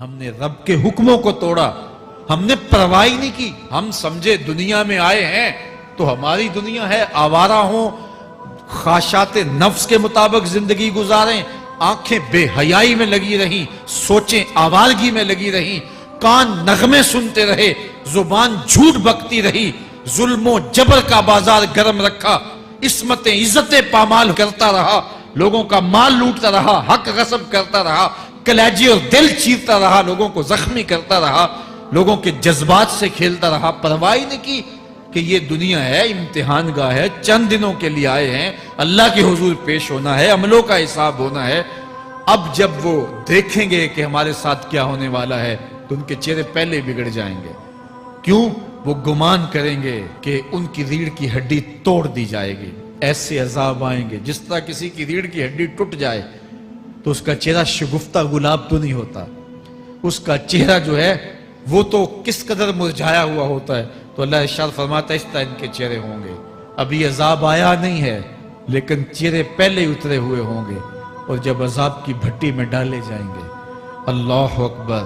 ہم نے رب کے حکموں کو توڑا، ہم نے پرواہ ہی نہیں کی۔ ہم سمجھے دنیا میں آئے ہیں تو ہماری دنیا ہے، آوارہ ہوں، خواہشات نفس کے مطابق زندگی گزاریں، آنکھیں بے حیائی میں لگی رہیں، سوچیں آوارگی میں لگی رہیں، کان نغمے سنتے رہے، زبان جھوٹ بکتی رہی، ظلم و جبر کا بازار گرم رکھا، عصمتیں عزتیں پامال کرتا رہا، لوگوں کا مال لوٹتا رہا، حق غصب کرتا رہا، کلیجے اور دل چیرتا رہا، لوگوں کو زخمی کرتا رہا، لوگوں کے جذبات سے کھیلتا رہا، پرواہ نہیں کی کہ یہ دنیا ہے، امتحان گاہ ہے، چند دنوں کے لیے آئے ہیں، اللہ کے حضور پیش ہونا ہے، عملوں کا حساب ہونا ہے۔ اب جب وہ دیکھیں گے کہ ہمارے ساتھ کیا ہونے والا ہے تو ان کے چہرے پہلے بگڑ جائیں گے۔ کیوں؟ وہ گمان کریں گے کہ ان کی ریڑھ کی ہڈی توڑ دی جائے گی، ایسے عذاب آئیں گے جس طرح کسی کی ریڑھ کی ہڈی ٹوٹ جائے تو اس کا چہرہ شگفتہ گلاب تو نہیں ہوتا، اس کا چہرہ جو ہے وہ تو کس قدر مرجھایا ہوا ہوتا ہے۔ تو اللہ ارشاد فرماتا ہے اس طرح ان کے چہرے ہوں گے۔ ابھی عذاب آیا نہیں ہے لیکن چہرے پہلے اترے ہوئے ہوں گے، اور جب عذاب کی بھٹی میں ڈالے جائیں گے، اللہ اکبر،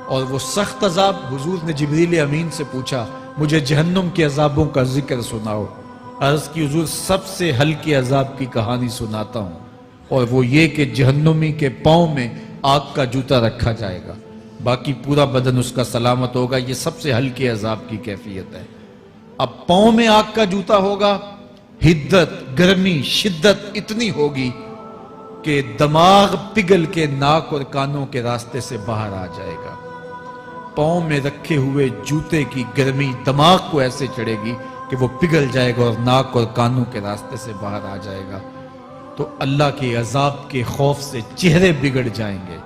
اور وہ سخت عذاب، حضور نے جبریل امین سے پوچھا مجھے جہنم کے عذابوں کا ذکر سناؤ۔ عرض کی حضور سب سے ہلکے عذاب کی کہانی سناتا ہوں، اور وہ یہ کہ جہنمی کے پاؤں میں آگ کا جوتا رکھا جائے گا، باقی پورا بدن اس کا سلامت ہوگا۔ یہ سب سے ہلکے عذاب کی کیفیت ہے۔ اب پاؤں میں آگ کا جوتا ہوگا، حدت، گرمی، شدت اتنی ہوگی کہ دماغ پگھل کے ناک اور کانوں کے راستے سے باہر آ جائے گا۔ پاؤں میں رکھے ہوئے جوتے کی گرمی دماغ کو ایسے چڑھے گی کہ وہ پگھل جائے گا اور ناک اور کانوں کے راستے سے باہر آ جائے گا۔ تو اللہ کے عذاب کے خوف سے چہرے بگڑ جائیں گے،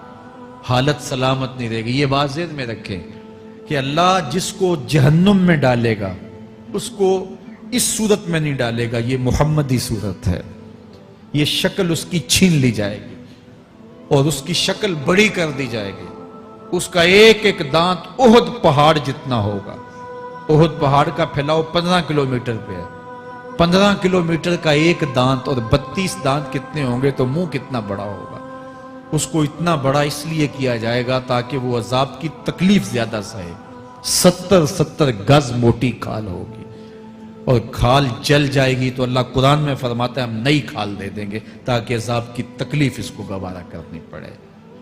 حالت سلامت نہیں رہے گی۔ یہ بات ذہن میں رکھیں کہ اللہ جس کو جہنم میں ڈالے گا اس کو اس صورت میں نہیں ڈالے گا، یہ محمدی صورت ہے، یہ شکل اس کی چھین لی جائے گی اور اس کی شکل بڑی کر دی جائے گی۔ اس کا ایک ایک دانت احد پہاڑ جتنا ہوگا۔ احد پہاڑ کا پھیلاؤ 15 کلومیٹر پہ ہے، 15 کلومیٹر کا ایک دانت، اور 32 دانت کتنے ہوں گے تو منہ کتنا بڑا ہوگا۔ اس کو اتنا بڑا اس لیے کیا جائے گا تاکہ وہ عذاب کی تکلیف زیادہ سہے۔ 70 گز موٹی کھال ہوگی، اور کھال جل جائے گی تو اللہ قرآن میں فرماتا ہے ہم نئی کھال دے دیں گے تاکہ عذاب کی تکلیف اس کو گوارا کرنی پڑے۔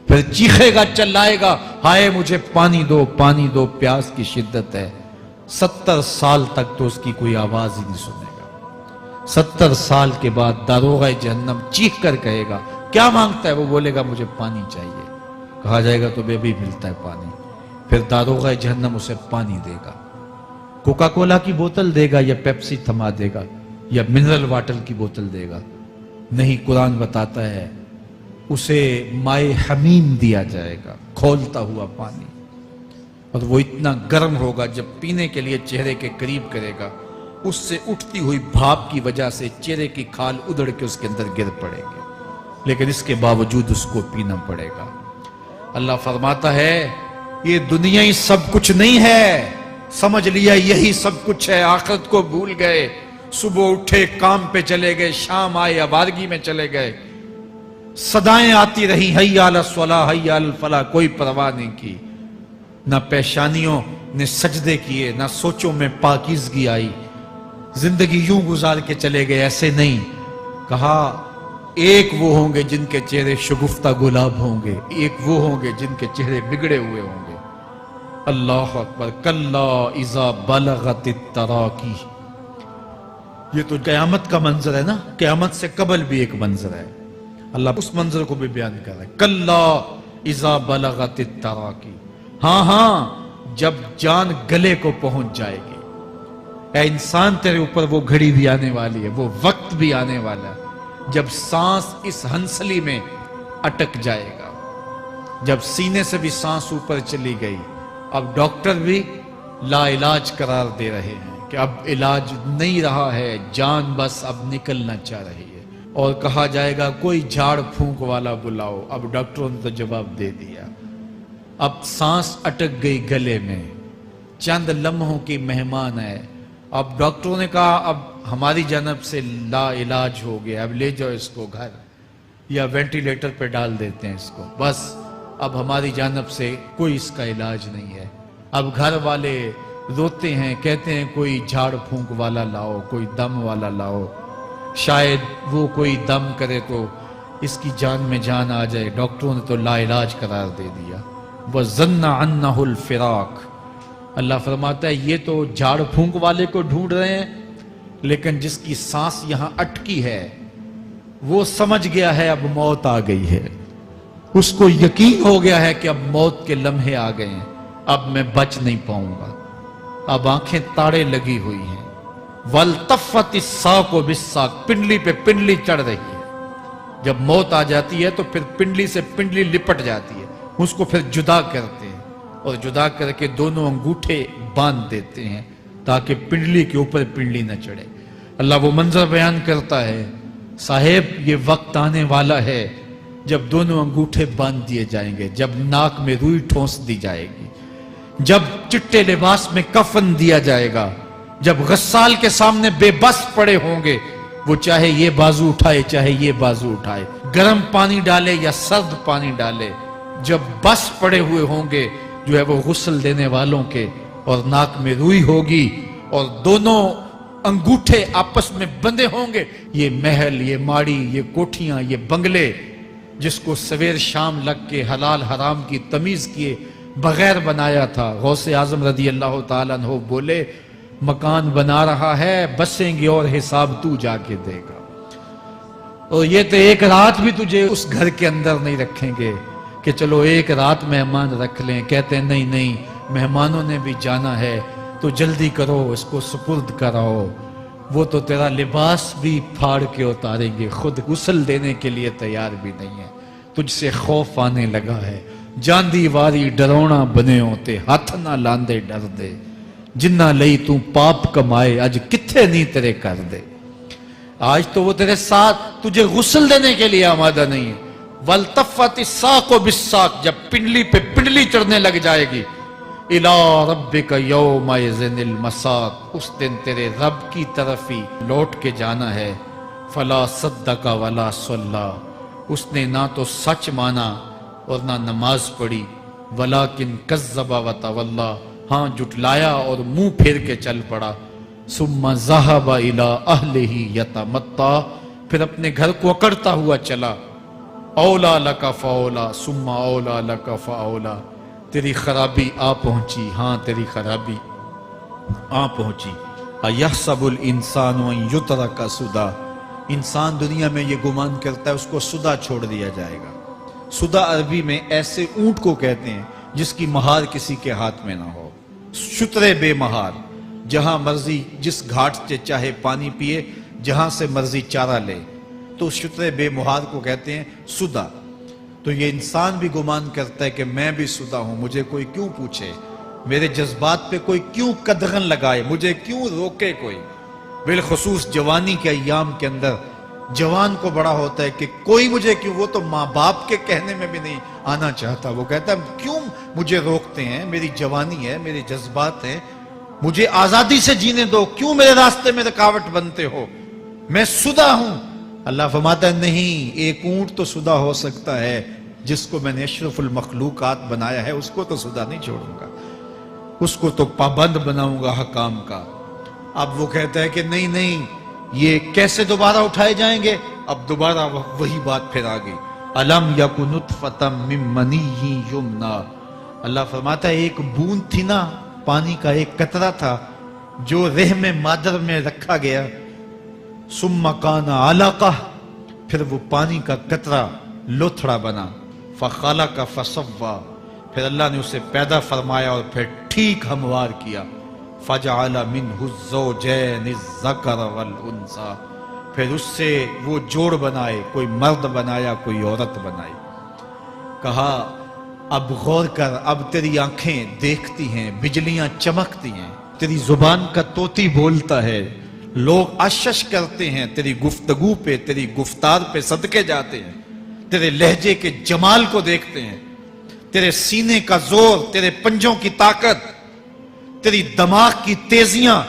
پھر چیخے گا، چلائے گا، ہائے مجھے پانی دو، پانی دو، پیاس کی شدت ہے۔ 70 سال تک تو اس کی کوئی آواز ہی نہیں سنے گا۔ 70 سال کے بعد داروغہ جہنم چیخ کر کہے گا کیا مانگتا ہے؟ وہ بولے گا مجھے پانی چاہیے۔ کہا جائے گا تو بے بھی ملتا ہے پانی۔ پھر داروغہ جہنم اسے پانی دے گا، کوکا کولا کی بوتل دے گا یا پیپسی تھما دے گا یا منرل واٹر کی بوتل دے گا؟ نہیں، قرآن بتاتا ہے اسے مائے حمیم دیا جائے گا، کھولتا ہوا پانی، اور وہ اتنا گرم ہوگا جب پینے کے لیے چہرے کے قریب کرے گا اس سے اٹھتی ہوئی بھاپ کی وجہ سے چہرے کی کھال ادھڑ کے اس کے اندر گر پڑے گی، لیکن اس کے باوجود اس کو پینا پڑے گا۔ اللہ فرماتا ہے یہ دنیا ہی سب کچھ نہیں ہے، سمجھ لیا یہی سب کچھ ہے، آخرت کو بھول گئے، صبح اٹھے کام پہ چلے گئے، شام آئے آوارگی میں چلے گئے، صدائیں آتی رہی حی علی الصلاۃ حی علی الفلاح، کوئی پرواہ نہیں کی، نہ پیشانیوں نے سجدے کیے، نہ سوچوں میں پاکیزگی آئی، زندگی یوں گزار کے چلے گئے۔ ایسے نہیں، کہا ایک وہ ہوں گے جن کے چہرے شگفتہ گلاب ہوں گے، ایک وہ ہوں گے جن کے چہرے بگڑے ہوئے ہوں گے۔ اللہ اکبر، کلا اذا بلغت التراقی، یہ تو قیامت کا منظر ہے نا، قیامت سے قبل بھی ایک منظر ہے، اللہ اس منظر کو بھی بیان کر رہا ہے، کلا اذا بلغت التراقی، ہاں جب جان گلے کو پہنچ جائے گی۔ اے انسان تیرے اوپر وہ گھڑی بھی آنے والی ہے، وہ وقت بھی آنے والا ہے جب سانس اس ہنسلی میں اٹک جائے گا، جب سینے سے بھی سانس اوپر چلی گئی، اب ڈاکٹر بھی لا علاج قرار دے رہے ہیں کہ اب علاج نہیں رہا ہے، جان بس اب نکلنا چاہ رہی ہے، اور کہا جائے گا کوئی جھاڑ پھونک والا بلاؤ۔ اب ڈاکٹروں نے تو جواب دے دیا، اب سانس اٹک گئی گلے میں، چند لمحوں کی مہمان ہے، اب ڈاکٹروں نے کہا اب ہماری جانب سے لا علاج ہو گیا، اب لے جاؤ اس کو گھر، یا وینٹیلیٹر پہ ڈال دیتے ہیں اس کو، بس اب ہماری جانب سے کوئی اس کا علاج نہیں ہے. اب گھر والے روتے ہیں, کہتے ہیں کوئی جھاڑ پھونک والا لاؤ, کوئی دم والا لاؤ, شاید وہ کوئی دم کرے تو اس کی جان میں جان آ جائے. ڈاکٹروں نے تو لا علاج قرار دے دیا. وَظَنَّ عَنَّهُ الْفِرَاقِ. اللہ فرماتا ہے یہ تو جھاڑ پھونک والے کو ڈھونڈ رہے ہیں, لیکن جس کی سانس یہاں اٹکی ہے وہ سمجھ گیا ہے اب موت آ گئی ہے. اس کو یقین ہو گیا ہے کہ اب موت کے لمحے آ گئے ہیں, اب میں بچ نہیں پاؤں گا. اب آنکھیں تاڑے لگی ہوئی ہیں. وَالْتَفَّتِ السَّاقُ بِالسَّاقِ. پنڈلی پہ پنڈلی چڑھ رہی ہے. جب موت آ جاتی ہے تو پھر پنڈلی سے پنڈلی لپٹ جاتی ہے, اس کو پھر جدا کرتے ہیں اور جدا کر کے دونوں انگوٹھے باندھ دیتے ہیں تاکہ پنڈلی کے اوپر پنڈلی نہ چڑھے. اللہ وہ منظر بیان کرتا ہے, صاحب یہ وقت آنے والا ہے جب دونوں انگوٹھے باندھ دیے جائیں گے, جب ناک میں روئی ٹھونس دی جائے گی, جب چٹے لباس میں کفن دیا جائے گا, جب غسال کے سامنے بے بس پڑے ہوں گے, وہ چاہے یہ بازو اٹھائے چاہے یہ بازو اٹھائے, گرم پانی ڈالے یا سرد پانی ڈالے, جب بس پڑے ہوئے ہوں گے جو ہے وہ غسل دینے والوں کے, اور ناک میں روئی ہوگی اور دونوں انگوٹھے آپس میں بندھے ہوں گے. یہ محل, یہ ماڑی, یہ کوٹھیاں, یہ بنگلے جس کو سویر شام لگ کے حلال حرام کی تمیز کیے بغیر بنایا تھا, غوث اعظم رضی اللہ تعالیٰ عنہ بولے مکان بنا رہا ہے, بسیں گے اور حساب تو جا کے دے گا. اور یہ تو ایک رات بھی تجھے اس گھر کے اندر نہیں رکھیں گے کہ چلو ایک رات مہمان رکھ لیں. کہتے ہیں نہیں نہیں, مہمانوں نے بھی جانا ہے تو جلدی کرو, اس کو سپرد کراؤ. وہ تو تیرا لباس بھی پھاڑ کے اتاریں گے, خود غسل دینے کے لیے تیار بھی نہیں ہے. تجھ سے خوف آنے لگا ہے, جاندی واری ڈرونا بنے ہوتے, ہاتھ نہ لاندے ڈر دے, جنہ لئی تو پاپ کمائے اج کتھے نہیں تیرے کر دے. آج تو وہ تیرے ساتھ تجھے غسل دینے کے لیے آمادہ نہیں ہے. وَالْتَفَّتِ السَّاقُ بِالسَّاقِ. جب پنڈلی پہ پنڈلی چڑھنے لگ جائے گی, إِلَىٰ رَبِّكَ يَوْمَئِذٍ الْمَسَاقُ. اس دن تیرے رب کی طرف ہی لوٹ کے جانا ہے. فَلَا صَدَّقَ وَلَا صَلَّىٰ. اس نے نہ تو سچ مانا اور نہ نماز پڑھی. وَلَٰكِنْ كَذَّبَ وَتَوَلَّىٰ. ہاں جھٹلایا اور منہ پھیر کے چل پڑا. ثُمَّ ذَهَبَ إِلَىٰ أَهْلِهِ يَتَمَطَّىٰ. پھر اپنے گھر کو اکڑتا ہوا چلا. اولا لک فاولا ثم اولا لک فاولا. تیری خرابی آ پہنچی, ہاں تیری خرابی آ پہنچی. اَيَحْسَبُ الْإِنسَانُ أَن يُتْرَكَ سُدًى. انسان دنیا میں یہ گمان کرتا ہے اس کو سدا چھوڑ دیا جائے گا. سدا عربی میں ایسے اونٹ کو کہتے ہیں جس کی مہار کسی کے ہاتھ میں نہ ہو. شترے بے مہار, جہاں مرضی جس گھاٹ سے چاہے پانی پیے, جہاں سے مرضی چارہ لے, تو شترے بے مہار کو کہتے ہیں سدا. تو یہ انسان بھی گمان کرتا ہے کہ میں بھی سدا ہوں, مجھے کوئی کیوں پوچھے, میرے جذبات پہ کوئی کیوں قدغن لگائے, مجھے کیوں روکے کوئی. بالخصوص جوانی کے ایام کے اندر جوان کو بڑا ہوتا ہے کہ کوئی مجھے کیوں, وہ تو ماں باپ کے کہنے میں بھی نہیں آنا چاہتا. وہ کہتا ہے کیوں مجھے روکتے ہیں, میری جوانی ہے, میرے جذبات ہیں, مجھے آزادی سے جینے دو, کیوں میرے راستے میں رکاوٹ بنتے ہو, میں سدا ہوں. اللہ فرماتا ہے نہیں, ایک اونٹ تو سدا ہو سکتا ہے جس کو میں نے اشرف المخلوقات بنایا ہے, اس کو تو سدا نہیں چھوڑوں گا, اس کو تو پابند بناؤں گا حکام کا. اب وہ کہتا ہے کہ نہیں نہیں, یہ کیسے دوبارہ اٹھائے جائیں گے. اب دوبارہ وہی بات پھر آ گئی. الم یک نطفۃ من منی یمنیٰ. اللہ فرماتا ہے ایک بوند تھی نا, پانی کا ایک قطرہ تھا جو رحم مادر میں رکھا گیا. ثم کان علقہ, پھر وہ پانی کا قطرہ لوتھڑا بنا. فخلق فسویٰ, پھر اللہ نے اسے پیدا فرمایا اور پھر ٹھیک ہموار کیا. فجعل منہ الزوجین الذکر والانثیٰ, پھر اس سے وہ جوڑ بنائے, کوئی مرد بنایا کوئی عورت بنائی. کہا اب غور کر, اب تیری آنکھیں دیکھتی ہیں, بجلیاں چمکتی ہیں, تیری زبان کا طوطی بولتا ہے, لوگ اشش کرتے ہیں تیری گفتگو پہ, تیری گفتار پہ صدقے جاتے ہیں, تیرے لہجے کے جمال کو دیکھتے ہیں, تیرے سینے کا زور, تیرے پنجوں کی طاقت, تیری دماغ کی تیزیاں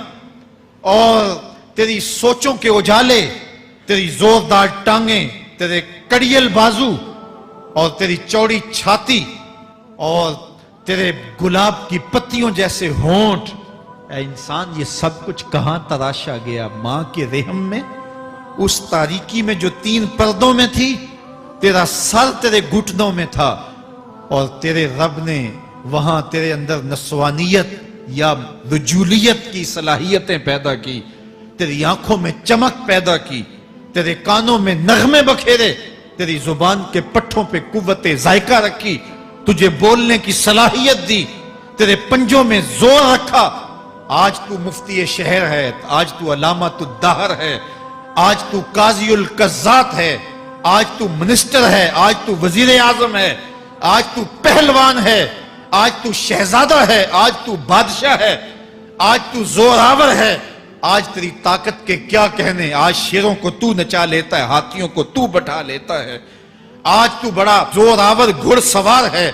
اور تیری سوچوں کے اجالے, تیری زوردار ٹانگیں, تیرے کڑیل بازو اور تیری چوڑی چھاتی, اور تیرے گلاب کی پتیوں جیسے ہونٹ، اے انسان یہ سب کچھ کہاں تراشا گیا؟ ماں کے رحم میں، اس تاریکی میں جو 3 پردوں میں تھی، تیرا سر تیرے گھٹنوں میں تھا، اور تیرے رب نے وہاں تیرے اندر نسوانیت یا رجولیت کی صلاحیتیں پیدا کی، تیری آنکھوں میں چمک پیدا کی، تیرے کانوں میں نغمے بکھیرے، تیری زبان کے پٹھوں پہ قوت ذائقہ رکھی، تجھے بولنے کی صلاحیت دی، تیرے پنجوں میں زور رکھا۔ آج تو مفتی شہر ہے، آج تو علامۃ الدہر ہے، آج تو قاضی القضات ہے، آج تو منسٹر ہے، آج تو وزیر اعظم ہے، آج تو پہلوان ہے، آج تو شہزادہ ہے، آج تو بادشاہ ہے، آج تو زوراور ہے، آج تیری طاقت کے کیا کہنے؟ آج شیروں کو تو نچا لیتا ہے، ہاتھیوں کو تو بٹھا لیتا ہے، آج تو بڑا زوراور گھڑ سوار ہے،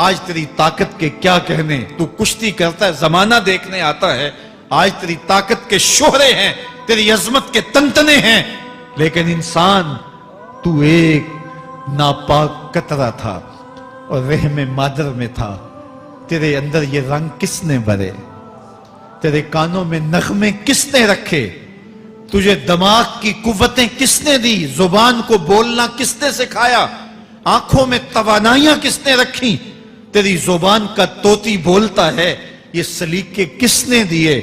آج تیری طاقت کے کیا کہنے؟ تو کشتی کرتا ہے، زمانہ دیکھنے آتا ہے، آج تیری طاقت کے شوہرے ہیں، تیری عظمت کے تنتنے ہیں، لیکن انسان تو ایک ناپاک قطرہ تھا اور رحم مادر میں تھا۔ تیرے اندر یہ رنگ کس نے بھرے؟ تیرے کانوں میں نغمے کس نے رکھے؟ تجھے دماغ کی قوتیں کس نے دی؟ زبان کو بولنا کس نے سکھایا؟ آنکھوں میں توانائیاں کس نے رکھی؟ تیری زبان کا طوطی بولتا ہے، یہ سلیقے کس نے دیے؟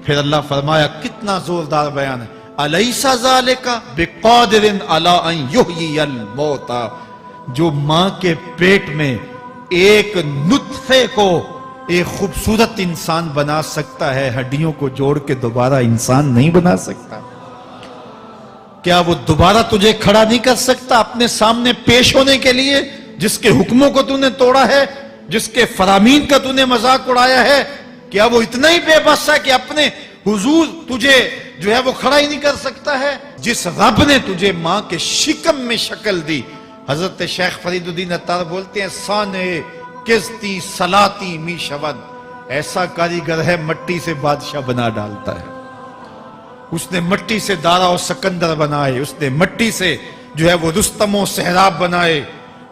پھر اللہ فرمایا، کتنا زوردار بیان ہے، الیس ذالک بقادر علی ان یحیی الموتى، جو ماں کے پیٹ میں ایک نطفے کو ایک خوبصورت انسان بنا سکتا ہے، ہڈیوں کو جوڑ کے دوبارہ انسان نہیں بنا سکتا؟ کیا وہ دوبارہ تجھے کھڑا نہیں کر سکتا اپنے سامنے پیش ہونے کے لیے، جس کے حکموں کو تو نے توڑا ہے، جس کے فرامین کا تو نے مذاق اڑایا ہے؟ کیا وہ اتنا ہی بے بس ہے کہ اپنے حضور تجھے جو ہے وہ کھڑا ہی نہیں کر سکتا ہے؟ جس رب نے تجھے ماں کے شکم میں شکل دی، حضرت شیخ فرید الدین عطار بولتے ہیں، سانے کستی سلاتی می شود، ایسا کاریگر ہے مٹی سے بادشاہ بنا ڈالتا ہے۔ اس نے مٹی سے دارا و سکندر بنائے، اس نے مٹی سے جو ہے وہ رستم و سہراب بنائے،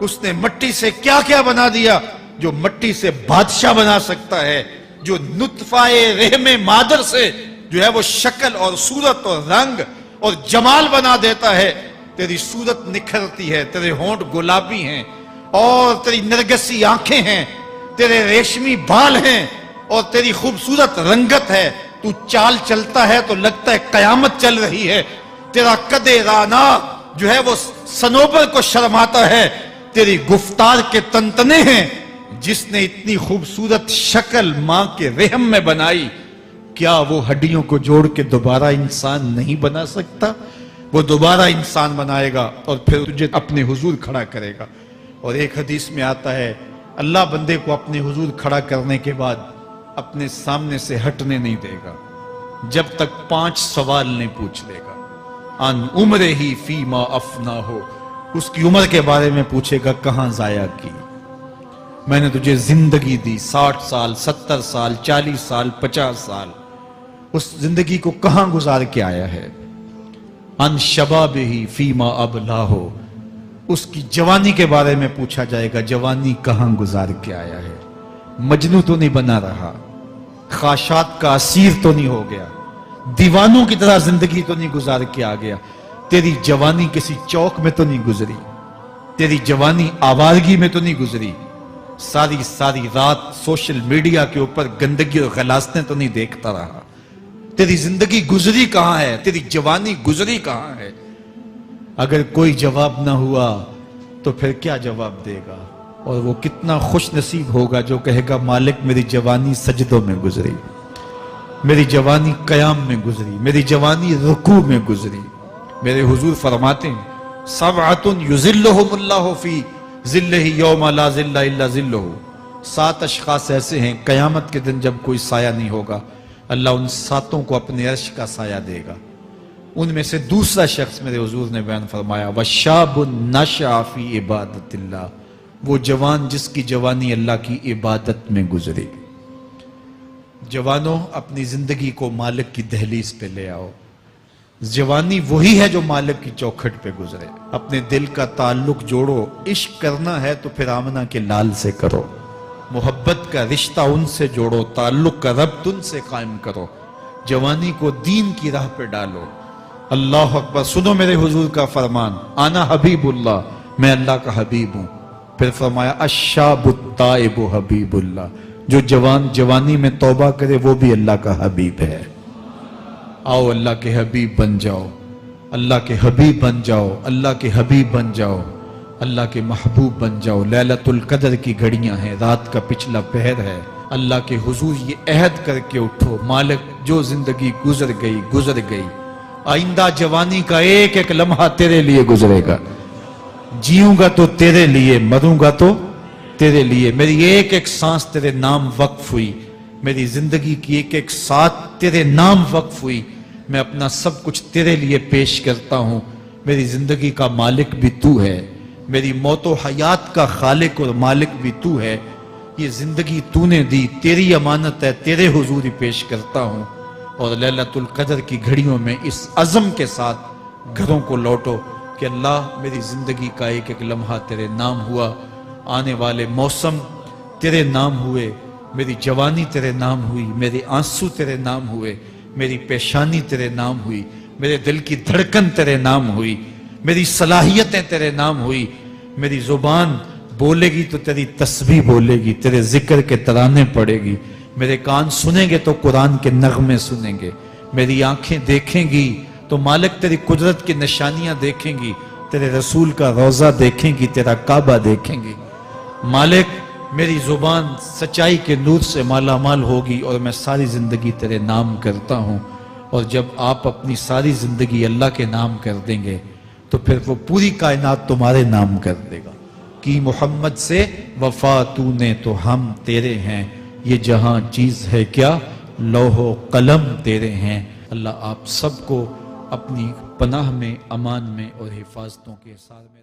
اس نے مٹی سے کیا کیا بنا دیا جو مٹی سے بادشاہ بنا سکتا ہے، جو نطفہ رحم مادر سے جو ہے وہ شکل اور صورت اور رنگ اور جمال بنا دیتا ہے۔ تیری صورت نکھرتی ہے، تیرے ہونٹ گلابی ہیں اور تیری نرگسی آنکھیں ہیں، تیرے ریشمی بال ہیں اور تیری خوبصورت رنگت ہے، تو چال چلتا ہے تو لگتا ہے قیامت چل رہی ہے، تیرا قد رانا جو ہے وہ صنوبر کو شرماتا ہے، تیری گفتار کے تنتنے ہیں۔ جس نے اتنی خوبصورت شکل ماں کے رحم میں بنائی، کیا وہ ہڈیوں کو جوڑ کے دوبارہ انسان نہیں بنا سکتا؟ وہ دوبارہ انسان بنائے گا اور پھر تجھے اپنے حضور کھڑا کرے گا۔ اور ایک حدیث میں آتا ہے، اللہ بندے کو اپنے حضور کھڑا کرنے کے بعد اپنے سامنے سے ہٹنے نہیں دے گا جب تک 5 سوال نہیں پوچھ لے گا۔ ان عمرہ ہی فیما افنا ہو، اس کی عمر کے بارے میں پوچھے گا، کہاں ضائع کی؟ میں نے تجھے زندگی دی، 60 سال 70 سال 40 سال 50 سال، اس زندگی کو کہاں گزار کے آیا ہے؟ ان شباب ہی فیما ابلا ہو، اس کی جوانی کے بارے میں پوچھا جائے گا، جوانی کہاں گزار کے آیا ہے؟ مجنوں تو نہیں بنا رہا، خواہشات کا اسیر تو نہیں ہو گیا، دیوانوں کی طرح زندگی تو نہیں گزار کے آ گیا؟ تیری جوانی کسی چوک میں تو نہیں گزری، تیری جوانی آوارگی میں تو نہیں گزری، ساری رات سوشل میڈیا کے اوپر گندگی اور غلاظتیں تو نہیں دیکھتا رہا؟ تیری زندگی گزری کہاں ہے؟ تیری جوانی گزری کہاں ہے؟ اگر کوئی جواب نہ ہوا تو پھر کیا جواب دے گا؟ اور وہ کتنا خوش نصیب ہوگا جو کہے گا، مالک میری جوانی سجدوں میں گزری، میری جوانی قیام میں گزری، میری جوانی رکوع میں گزری۔ میرے حضور فرماتے ہیں، سبعۃ یظلھم اللہ فی ظلہ یوم لا ظل الا ظلہ، 7 اشخاص ایسے ہیں قیامت کے دن جب کوئی سایہ نہیں ہوگا، اللہ ان 7 کو اپنے عرش کا سایہ دے گا۔ ان میں سے دوسرا شخص میرے حضور نے بیان فرمایا، وشاب نشأ فی عبادت اللہ، وہ جوان جس کی جوانی اللہ کی عبادت میں گزری۔ جوانوں، اپنی زندگی کو مالک کی دہلیز پہ لے آؤ۔ جوانی وہی ہے جو مالک کی چوکھٹ پہ گزرے۔ اپنے دل کا تعلق جوڑو، عشق کرنا ہے تو پھر آمنہ کے لال سے کرو، محبت کا رشتہ ان سے جوڑو، تعلق کا ربط ان سے قائم کرو، جوانی کو دین کی راہ پہ ڈالو۔ اللہ اکبر۔ سنو میرے حضور کا فرمان، انا حبیب اللہ، میں اللہ کا حبیب ہوں۔ پھر فرمایا الشاب التائب حبیب اللہ، جو جوان جوانی میں توبہ کرے وہ بھی اللہ کا حبیب ہے۔ آؤ اللہ کے حبیب بن جاؤ، اللہ کے حبیب بن جاؤ، اللہ کے حبیب بن جاؤ، اللہ کے محبوب بن جاؤ۔ لیلۃ القدر کی گھڑیاں ہیں، رات کا پچھلا پہر ہے، اللہ کے حضور یہ عہد کر کے اٹھو، مالک جو زندگی گزر گئی، آئندہ جوانی کا ایک ایک لمحہ تیرے لیے گزرے گا، جیوں گا تو تیرے لیے، مروں گا تو تیرے لیے۔ میری ایک ایک سانس تیرے نام وقف ہوئی، میری زندگی کی ایک ایک ساتھ تیرے نام وقف ہوئی، میں اپنا سب کچھ تیرے لیے پیش کرتا ہوں۔ میری زندگی کا مالک بھی تو ہے، میری موت و حیات کا خالق اور مالک بھی تو ہے، یہ زندگی تو نے دی، تیری امانت ہے، تیرے حضور ہی پیش کرتا ہوں۔ اور لیلۃ القدر کی گھڑیوں میں اس عزم کے ساتھ گھروں کو لوٹو کہ اللہ میری زندگی کا ایک ایک لمحہ تیرے نام ہوا، آنے والے موسم تیرے نام ہوئے، میری جوانی تیرے نام ہوئی، میرے آنسو تیرے نام ہوئے، میری پیشانی تیرے نام ہوئی، میرے دل کی دھڑکن تیرے نام ہوئی، میری صلاحیتیں تیرے نام ہوئی، میری زبان بولے گی تو تیری تسبیح بولے گی، تیرے ذکر کے ترانے پڑے گی، میرے کان سنیں گے تو قرآن کے نغمے سنیں گے، میری آنکھیں دیکھیں گی تو مالک تیری قدرت کی نشانیاں دیکھیں گی، تیرے رسول کا روضہ دیکھیں گی، تیرا کعبہ دیکھیں گی۔ مالک میری زبان سچائی کے نور سے مالا مال ہوگی اور میں ساری زندگی تیرے نام کرتا ہوں۔ اور جب آپ اپنی ساری زندگی اللہ کے نام کر دیں گے تو پھر وہ پوری کائنات تمہارے نام کر دے گا۔ کی محمد سے وفا تو نے تو ہم تیرے ہیں، یہ جہاں چیز ہے کیا لوح و قلم تیرے ہیں۔ اللہ آپ سب کو اپنی پناہ میں، امان میں اور حفاظتوں کے ساتھ میں